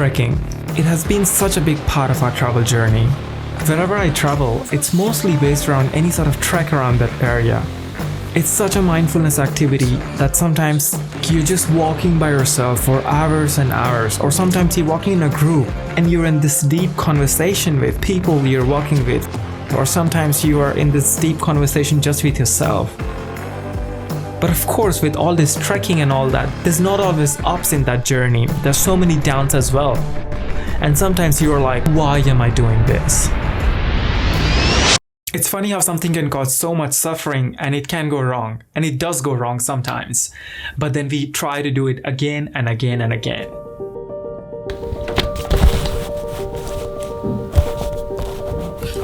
trekking. It has been such a big part of our travel journey. Wherever I travel, it's mostly based around any sort of trek around that area. It's such a mindfulness activity that sometimes you're just walking by yourself for hours and hours, or sometimes you're walking in a group and you're in this deep conversation with people you're walking with, or sometimes you are in this deep conversation just with yourself. But of course, with all this trekking and all that, there's not always ups in that journey. There's so many downs as well. And sometimes you're like, why am I doing this? It's funny how something can cause so much suffering and it can go wrong. And it does go wrong sometimes. But then we try to do it again and again and again.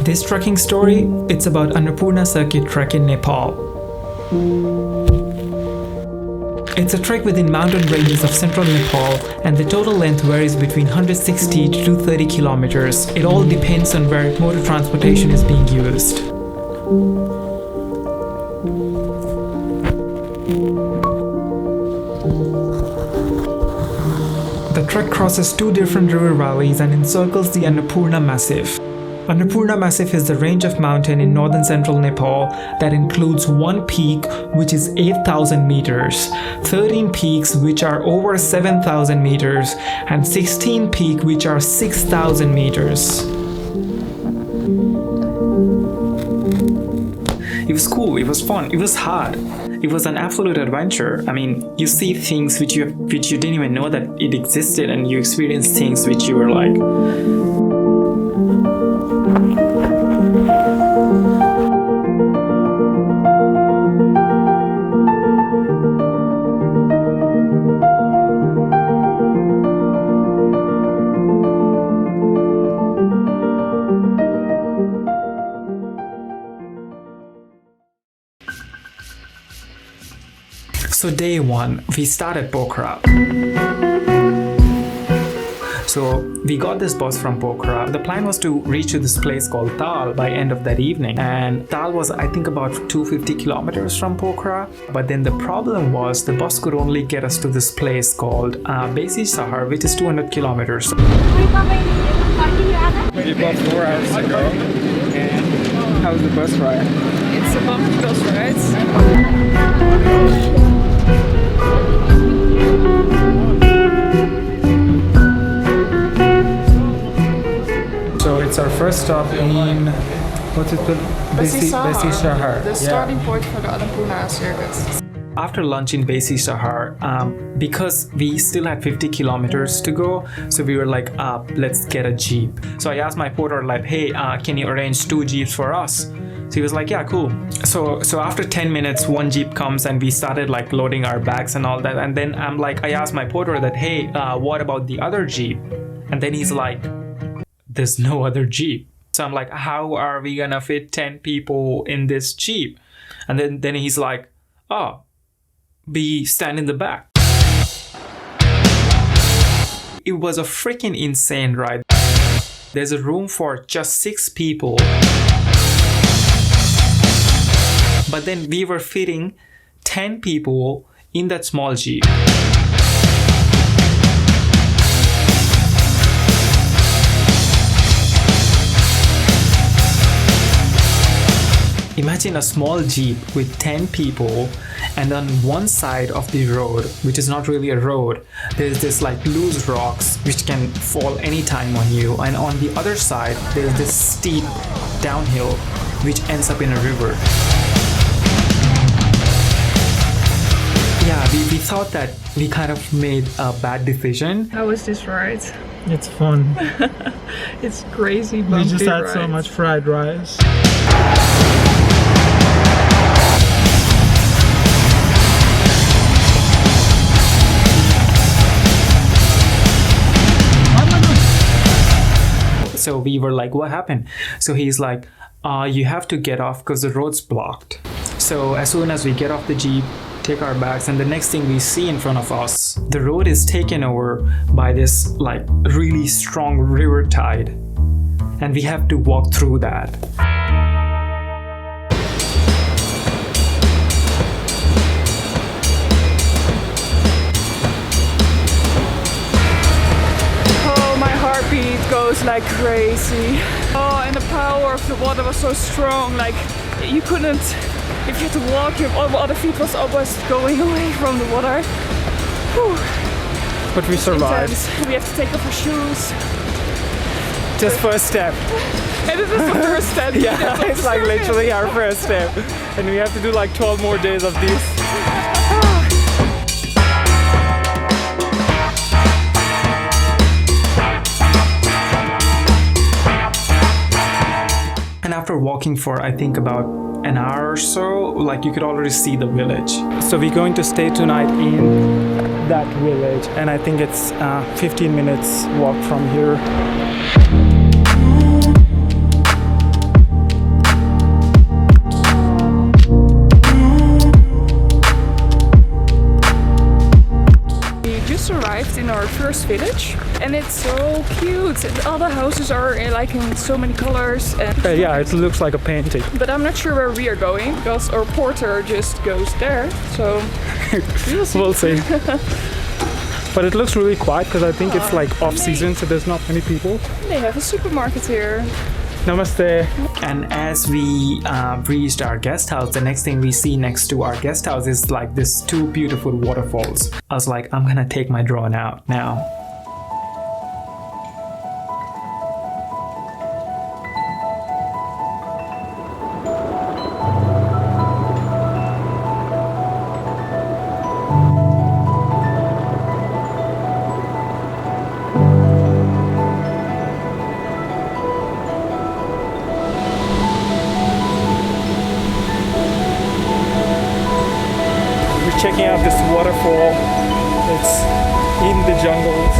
This trekking story, it's about Annapurna Circuit Trek in Nepal. It's a trek within mountain ranges of central Nepal, and the total length varies between 160 to 230 kilometers. It all depends on where motor transportation is being used. The trek crosses two different river valleys and encircles the Annapurna Massif. Annapurna Massif is the range of mountain in northern central Nepal that includes one peak which is 8,000 meters, 13 peaks which are over 7,000 meters, and 16 peaks which are 6,000 meters. It was cool, it was fun, it was hard. It was an absolute adventure. I mean, you see things which you didn't even know that it existed, and you experience things which you were like, So day one, we started Pokhara. So we got this bus from Pokhara. The plan was to reach to this place called Tal by end of that evening. And Tal was, I think, about 250 kilometers from Pokhara. But then the problem was the bus could only get us to this place called Besisahar, which is 200 kilometers. We left 4 hours ago. And how's the bus ride? It's a bumpy bus ride. So it's our first stop in, what's it called? Besisahar. The starting point for the Annapurna Circuit. After lunch in Besisahar, because we still had 50 kilometers to go, so we were like, let's get a jeep. So I asked my porter, like, hey, can you arrange 2 jeeps for us? So he was like, yeah, cool. So after 10 minutes, one jeep comes and we started like loading our bags and all that. And then I asked my porter that, hey, what about the other jeep? And then he's like, there's no other jeep. So I'm like, how are we gonna fit 10 people in this jeep? And then he's like, oh, we stand in the back. It was a freaking insane ride. There's a room for just 6 people. But then we were fitting 10 people in that small jeep. Imagine a small jeep with 10 people, and on one side of the road, which is not really a road, there's this like loose rocks which can fall anytime on you, and on the other side there's this steep downhill which ends up in a river. Yeah, we thought that we kind of made a bad decision. How was this ride? It's fun. It's crazy bumpy. We just had ride. so much fried rice. So we were like, what happened? So he's like, you have to get off because the road's blocked. So as soon as we get off the jeep, take our bags, and the next thing we see in front of us, the road is taken over by this like really strong river tide, and we have to walk through that. Oh feet goes like crazy. Oh, and the power of the water was so strong, like you couldn't, if you had to walk, your other feet was almost going away from the water. Whew. But we survived. Intense. We have to take off our shoes. Just first step. And this is the first step. Yeah, it's like literally our first step. And we have to do like 12 more days of this. And after walking for I think about an hour or so, like you could already see the village. So we're going to stay tonight in that village, and I think it's 15 minutes walk from here. We just arrived in our first village, and it's so cute. And all the houses are like in so many colors. And Yeah, it looks like a painting. but I'm not sure where we are going because our porter just goes there. So we'll see. We'll see. But it looks really quiet because I think it's like off season, so there's not many people. They have a supermarket here. Namaste. And as we reached our guest house, the next thing we see next to our guest house is like this two beautiful waterfalls. I was like, I'm gonna take my drone out now. Checking out this waterfall. It's in the jungles.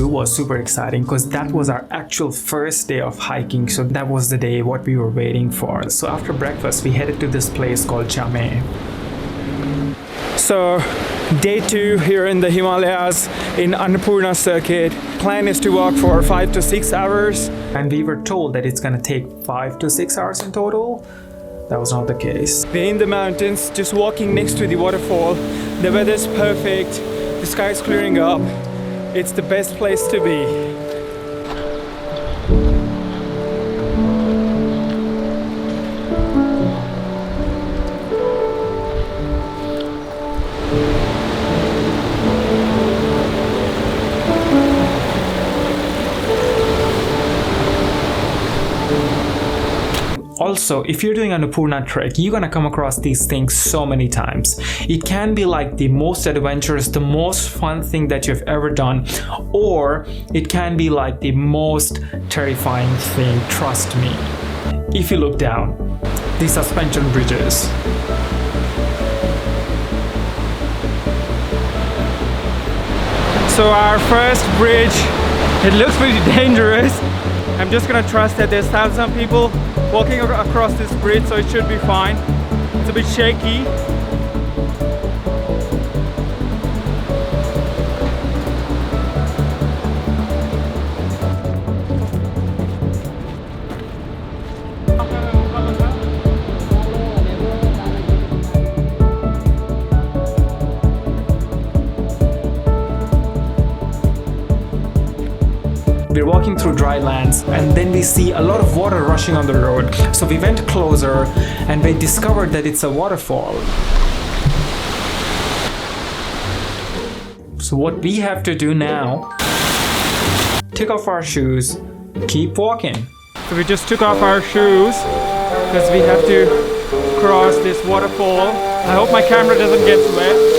Was super exciting because that was our actual first day of hiking, so that was the day what we were waiting for. So after breakfast we headed to this place called Chame. So day 2 here in the Himalayas in Annapurna Circuit. Plan is to walk for 5 to 6 hours. And we were told that it's gonna take 5 to 6 hours in total. That was not the case. We're in the mountains, just walking next to the waterfall. The weather's perfect, the sky's clearing up. It's the best place to be. Also, if you're doing Annapurna trek, you're gonna come across these things so many times. It can be like the most adventurous, the most fun thing that you've ever done, or it can be like the most terrifying thing, trust me. If you look down, the suspension bridges. So our first bridge, it looks pretty dangerous. I'm just gonna trust that there's thousands of people walking across this bridge, so it should be fine. It's a bit shaky. We're walking through dry lands and then we see a lot of water rushing on the road. So we went closer and we discovered that it's a waterfall. So what we have to do now take off our shoes, keep walking. So we just took off our shoes because we have to cross this waterfall. I hope my camera doesn't get wet.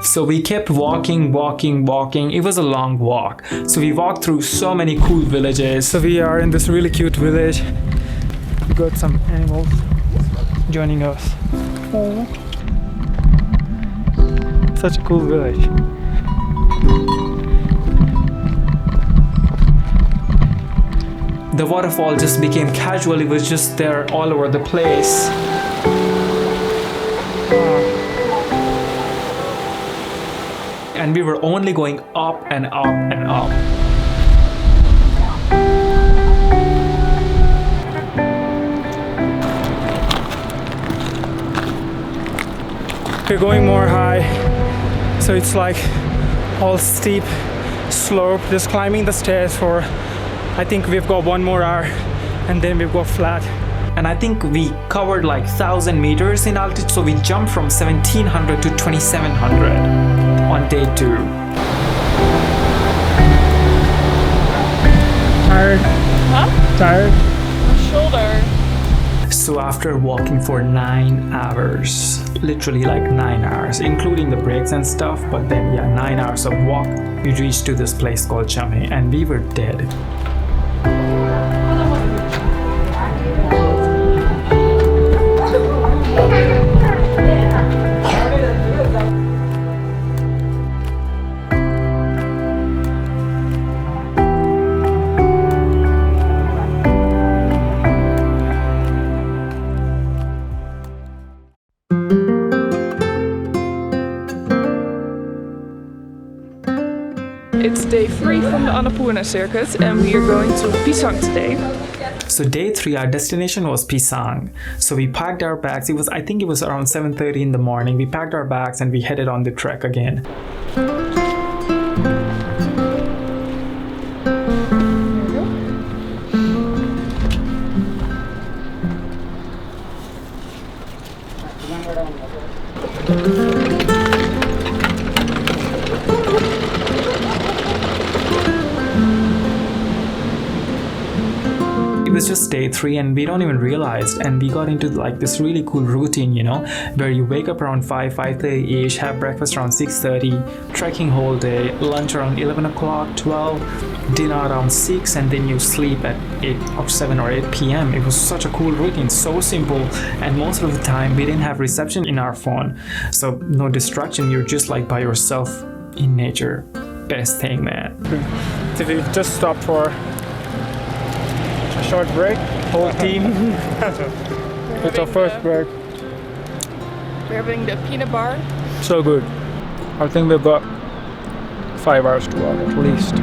So we kept walking. It was a long walk. So we walked through so many cool villages. So we are in this really cute village. We got some animals joining us. Oh. Such a cool village. The waterfall just became casual. It was just there all over the place. And we were only going up and up and up. We're going more high, so it's like all steep slope. Just climbing the stairs for, I think we've got 1 more hour, and then we've got flat. And I think we covered like 1,000 meters in altitude, so we jumped from 1,700 to 2,700 on day 2. Tired? Huh? Tired? My shoulder. So after walking for 9 hours, literally like 9 hours, including the breaks and stuff, but then yeah, 9 hours of walk, we reached to this place called Chame, and we were dead. It's day 3 from the Annapurna Circuit and we are going to Pisang today. So day 3, our destination was Pisang. So we packed our bags. I think it was around 7:30 in the morning. We packed our bags and we headed on the trek again. It was just day 3 and we don't even realize, and we got into like this really cool routine, you know, where you wake up around 5:30 ish, have breakfast around 6:30, trekking whole day, lunch around 11 o'clock, 12, dinner around 6, and then you sleep at 8 or 7 or 8 p.m. It was such a cool routine, so simple, and most of the time we didn't have reception in our phone, so no distraction. You're just like by yourself in nature. Best thing, man. So we just stopped for a short break, whole team. It's our first break. We're having the peanut bar. So good. I think we've got 5 hours to walk at least.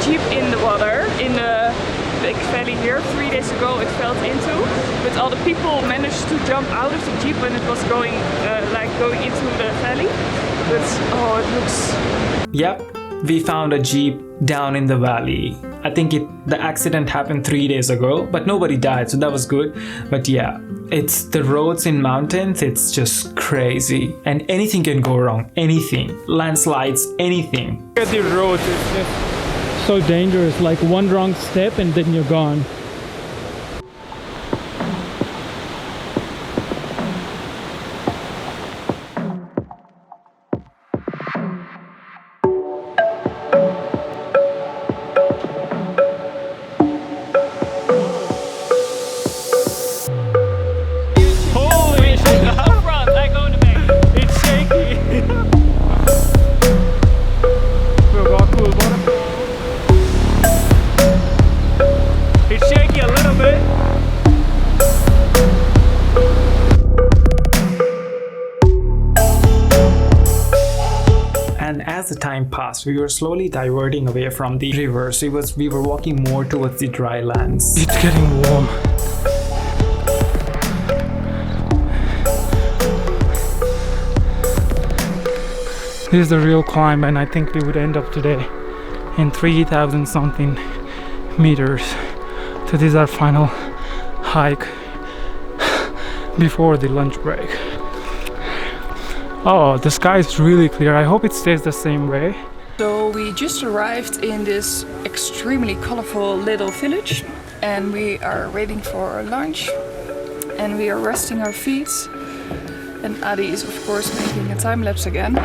Jeep in the water in the big valley here 3 days ago. It fell into, but all the people managed to jump out of the Jeep when it was going going into the valley. But oh, it looks... Yep, we found a Jeep down in the valley. I think the accident happened 3 days ago, but nobody died, so that was good. But yeah, it's the roads in mountains, it's just crazy, and anything can go wrong. Anything, landslides, anything. Look at the roads, it's just so dangerous, like one wrong step and then you're gone. as the time passed, we were slowly diverting away from the river. So we were walking more towards the dry lands. It's getting warm. This is the real climb, and I think we would end up today in 3,000 something meters. So this is our final hike before the lunch break. Oh, the sky is really clear. I hope it stays the same way. So we just arrived in this extremely colorful little village, and we are waiting for our lunch, and we are resting our feet, and Adi is of course making a time lapse again.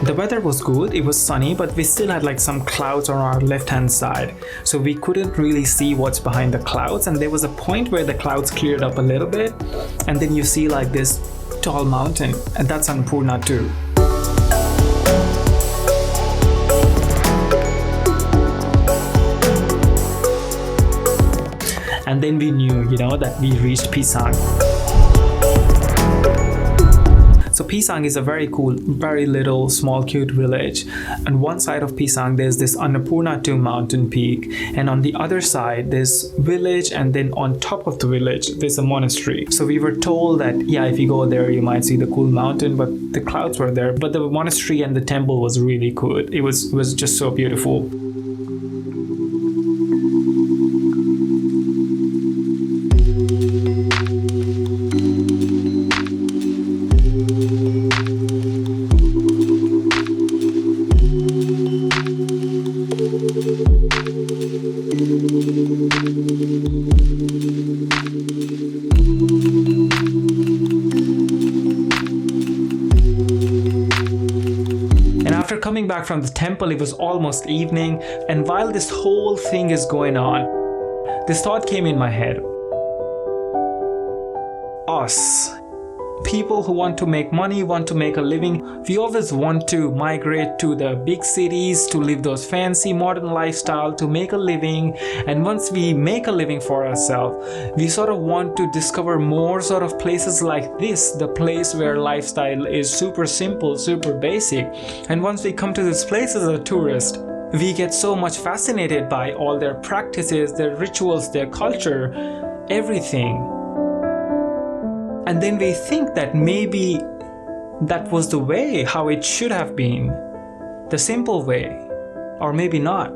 The weather was good, it was sunny, but we still had like some clouds on our left hand side. So we couldn't really see what's behind the clouds, and there was a point where the clouds cleared up a little bit, and then you see like this tall mountain, and that's Annapurna too. And then we knew, that we reached Pisang. So Pisang is a very cool, very little, small, cute village. On one side of Pisang, there's this Annapurna 2 mountain peak, and on the other side, there's village, and then on top of the village, there's a monastery. So we were told that, if you go there, you might see the cool mountain, but the clouds were there. But the monastery and the temple was really good. It was just so beautiful. After coming back from the temple, it was almost evening, and while this whole thing is going on, this thought came in my head. Us, people who want to make money, want to make a living, we always want to migrate to the big cities to live those fancy modern lifestyle, to make a living. And once we make a living for ourselves, we sort of want to discover more sort of places like this, the place where lifestyle is super simple, super basic. And once we come to this place as a tourist, we get so much fascinated by all their practices, their rituals, their culture, everything. And then we think that maybe that was the way, how it should have been, the simple way, or maybe not.